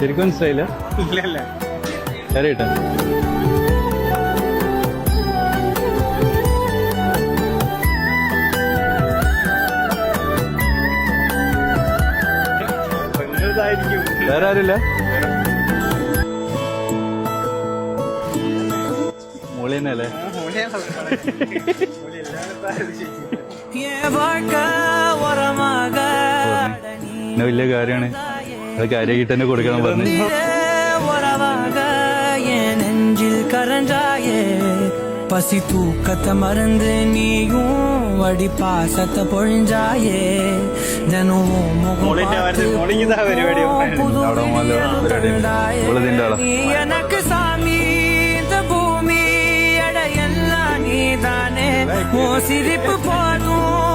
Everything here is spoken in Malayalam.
ശരിക്കും മനസ്സിലായില്ല. ഇല്ലല്ല കരയിട്ടാ വേറെ ആരില്ല. മോളി തന്നെയല്ലേ. പിന്നെ വലിയ കാര്യമാണ്. അത് കാര്യമായിട്ട് തന്നെ കൊടുക്കണം പറഞ്ഞു. பசி தூக்கத்தை மறந்து நீயும் வடி பாசத்தை பொழிஞ்சாயே தினமும் எனக்கு சாமி இந்த பூமி எடையெல்லாம் நீதானே ஓ சிரிப்பு போதும்